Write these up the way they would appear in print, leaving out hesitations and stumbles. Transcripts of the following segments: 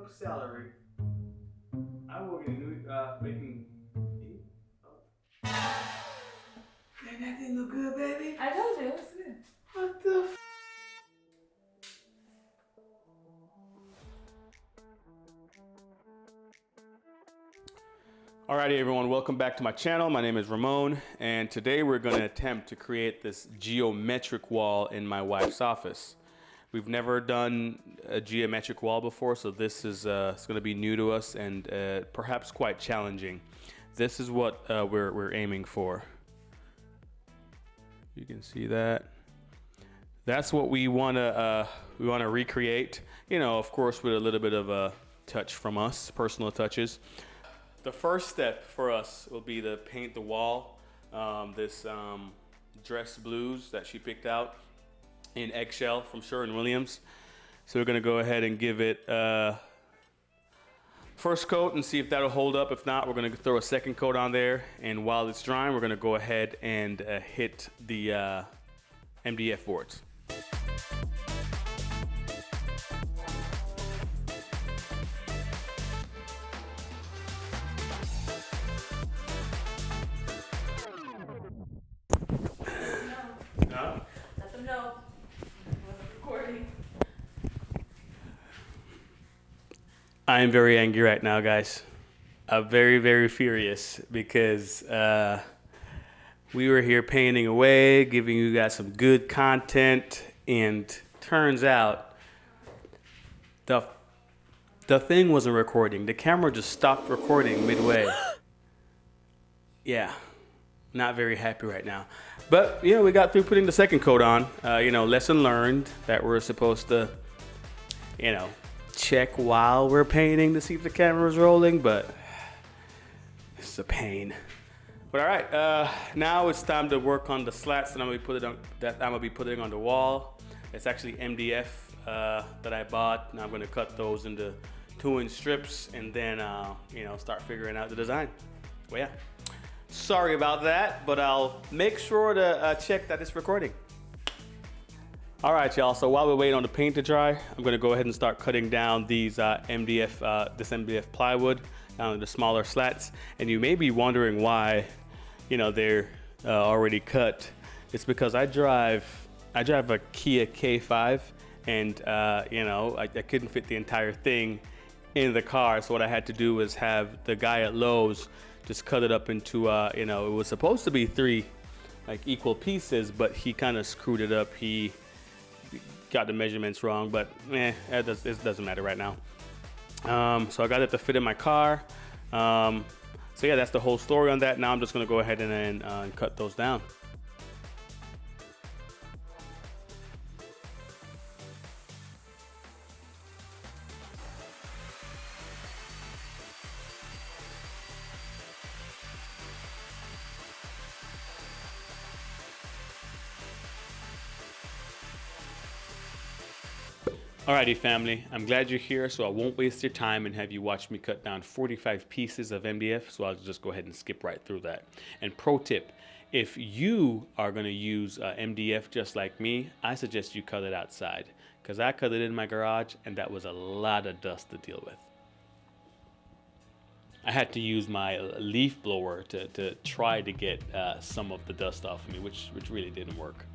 York salary. I'm working in making. Oh. Man, that didn't look good, baby. I told you, it looks good. What the f? Alrighty everyone, welcome back to my channel. My name is Ramon, and today we're going to attempt to create this geometric wall in my wife's office. We've never done a geometric wall before, so this is it's going to be new to us and perhaps quite challenging. This is what we're aiming for. You can see that. That's what we want to recreate. You know, of course, with a little bit of a touch from us, personal touches. The first step for us will be to paint the wall. This dress blues that she picked out in eggshell from Sherwin-Williams. So we're gonna go ahead and give it first coat and see if that'll hold up. If not, we're gonna throw a second coat on there. And while it's drying, we're gonna go ahead and hit the MDF boards. Let them know. Recording. I am very angry right now, guys. I'm very, very furious because we were here painting away, giving you guys some good content, and turns out the thing wasn't recording. The camera just stopped recording midway. Yeah, not very happy right now. But, you know, we got through putting the second coat on. You know, lesson learned that we're supposed to, you know, check while we're painting to see if the camera's rolling, but it's a pain. But all right, now it's time to work on the slats that I'm gonna be putting on the wall. It's actually MDF that I bought, and I'm gonna cut those into 2-inch strips and then you know, start figuring out the design. Well, yeah. Sorry about that, but I'll make sure to check that it's recording. All right, y'all, so while we wait on the paint to dry, I'm gonna go ahead and start cutting down these this MDF plywood down into smaller slats. And you may be wondering why, you know, they're already cut. It's because I drive a Kia K5, and you know, I couldn't fit the entire thing in the car. So what I had to do was have the guy at Lowe's just cut it up into, you know, it was supposed to be 3 like equal pieces, but he kind of screwed it up. He got the measurements wrong, but it doesn't matter right now. So I got it to fit in my car. So yeah, that's the whole story on that. Now I'm just gonna go ahead and cut those down. Alrighty family, I'm glad you're here, so I won't waste your time and have you watch me cut down 45 pieces of MDF, so I'll just go ahead and skip right through that. And pro tip, if you are going to use MDF just like me, I suggest you cut it outside, because I cut it in my garage and that was a lot of dust to deal with. I had to use my leaf blower to try to get some of the dust off of me, which really didn't work.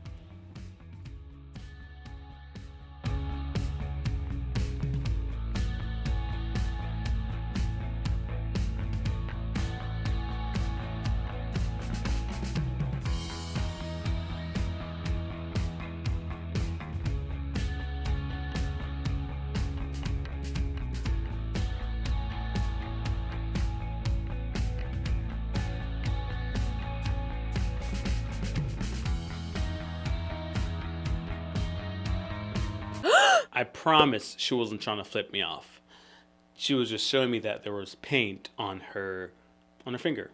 I promise she wasn't trying to flip me off. She was just showing me that there was paint on her finger.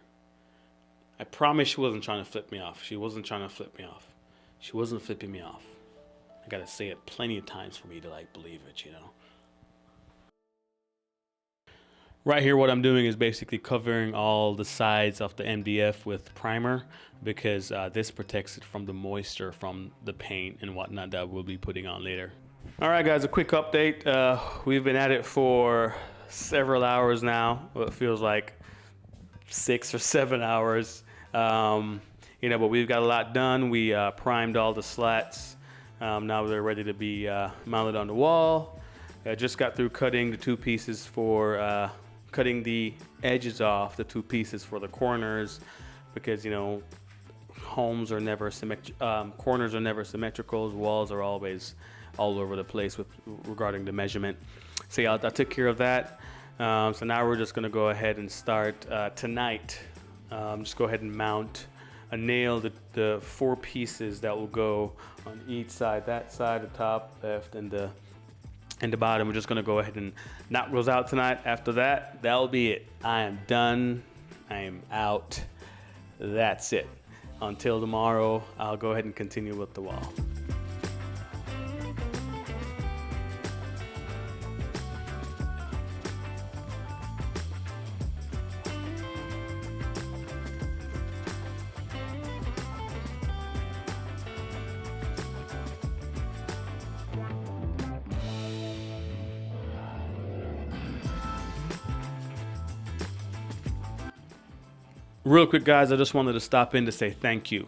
I promise she wasn't trying to flip me off. She wasn't trying to flip me off. She wasn't flipping me off. I gotta say it plenty of times for me to like believe it, you know. Right here, what I'm doing is basically covering all the sides of the MDF with primer, because this protects it from the moisture from the paint and whatnot that we'll be putting on later. All right, guys, a quick update. We've been at it for several hours now. Well, it feels like 6 or 7 hours. But we've got a lot done. We primed all the slats. Now they're ready to be mounted on the wall. I just got through cutting the two pieces for cutting the edges off the two pieces for the corners, because homes are never corners are never symmetrical. Walls are always all over the place regarding the measurement. So yeah, I took care of that. So now we're just going to go ahead and start tonight. Just go ahead and mount a nail the 4 pieces that will go on each side. That side, the top, left, and the bottom. We're just going to go ahead and knock those out tonight. After that, that'll be it. I am done. I am out. That's it. Until tomorrow, I'll go ahead and continue with the wall. Real quick, guys, I just wanted to stop in to say thank you.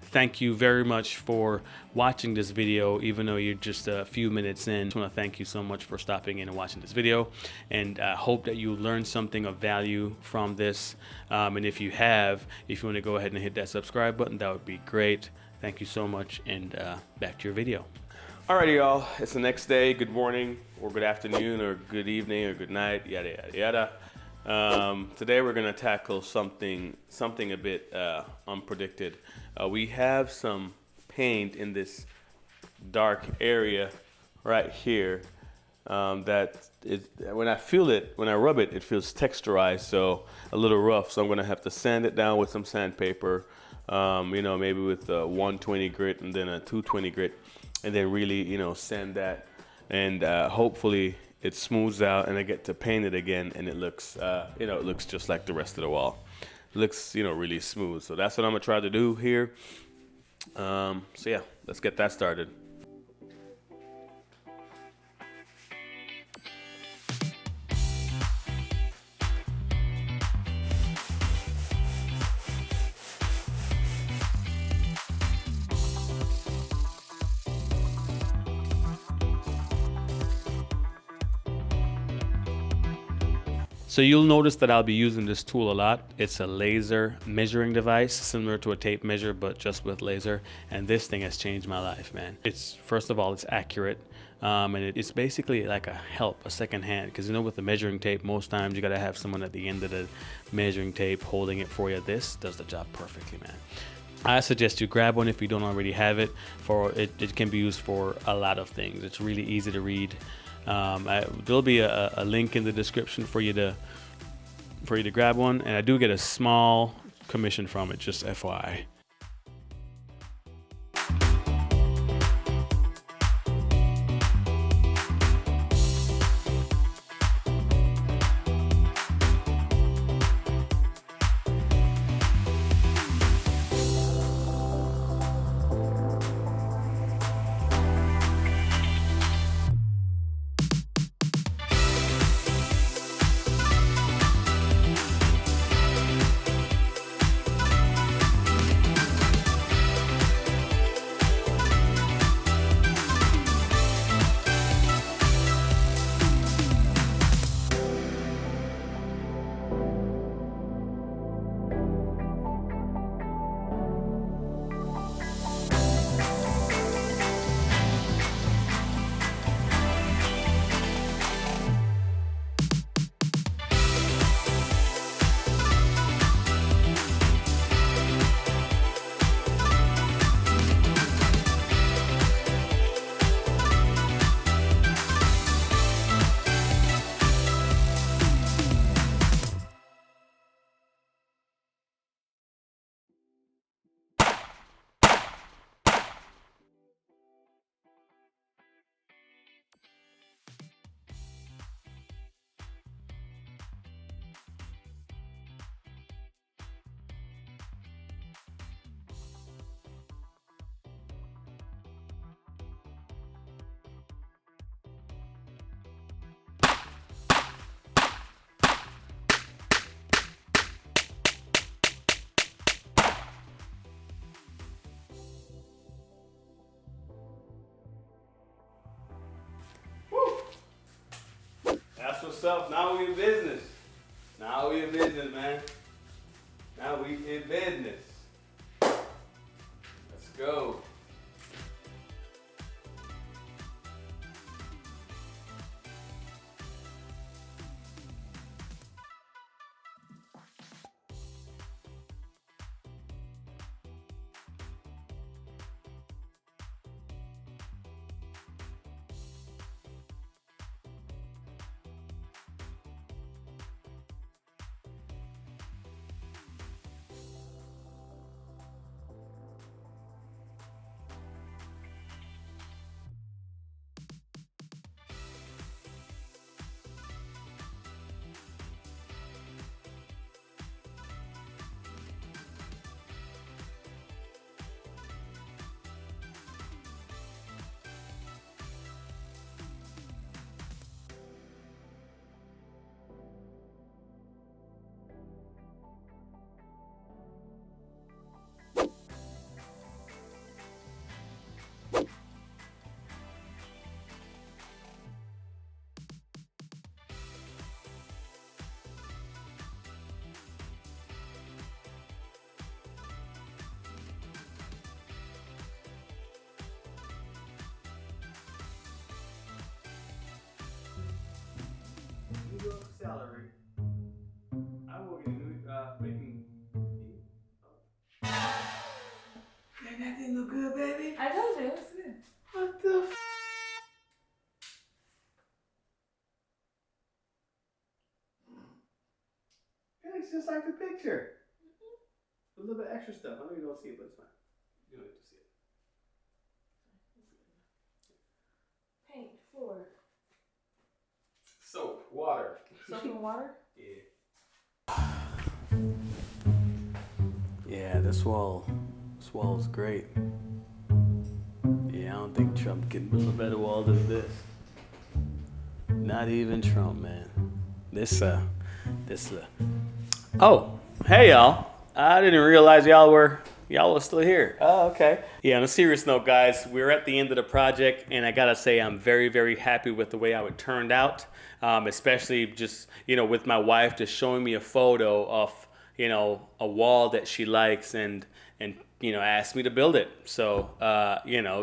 Thank you very much for watching this video, even though you're just a few minutes in. I just want to thank you so much for stopping in and watching this video, and I hope that you learned something of value from this. And if you want to go ahead and hit that subscribe button, that would be great. Thank you so much, and back to your video. Alrighty, y'all, it's the next day. Good morning, or good afternoon, or good evening, or good night, yada, yada, yada. Today we're going to tackle something a bit unpredicted. We have some paint in this dark area right here that when I rub it, it feels texturized, so a little rough. So I'm going to have to sand it down with some sandpaper, maybe with a 120 grit and then a 220 grit, and then really, sand that, and hopefully it smooths out and I get to paint it again, and it looks, it looks just like the rest of the wall. It looks, really smooth. So that's what I'm gonna try to do here. So yeah, let's get that started. So you'll notice that I'll be using this tool a lot. It's a laser measuring device, similar to a tape measure, but just with laser. And this thing has changed my life, man. First of all, it's accurate. And it's basically like a second hand. Because with the measuring tape, most times you gotta have someone at the end of the measuring tape holding it for you. This does the job perfectly, man. I suggest you grab one if you don't already have it. It can be used for a lot of things. It's really easy to read. There'll be a link in the description for you to grab one, and I do get a small commission from it, just FYI. what's up. Now we in business. Now we in business, man. Now we in business. Let's go. Salary. I will get making. Man, that didn't look good, baby. I told you, it looks good. What the f? It's just like the picture. A little bit extra stuff. I know you don't see it, but it's fine. You don't need to see it. Paint, floor. Soap, water. Soap and water? Yeah. Yeah, this wall is great. Yeah, I don't think Trump can build a better wall than this. Not even Trump, man. Oh, hey y'all. I didn't realize y'all were still here. Oh, okay. Yeah, on a serious note, guys, we're at the end of the project, and I gotta say I'm very, very happy with the way how it turned out. Especially just, with my wife just showing me a photo of, a wall that she likes and asked me to build it. So,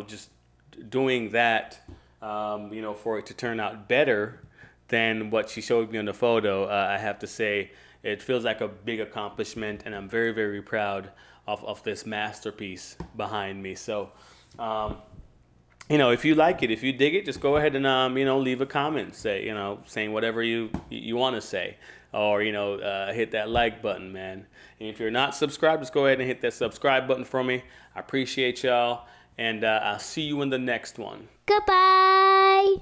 just doing that, for it to turn out better than what she showed me on the photo, I have to say it feels like a big accomplishment, and I'm very, very proud of this masterpiece behind me. So, if you like it, if you dig it, just go ahead and leave a comment, saying whatever you want to say, or hit that like button, man. And if you're not subscribed, just go ahead and hit that subscribe button for me. I appreciate y'all, and I'll see you in the next one. Goodbye.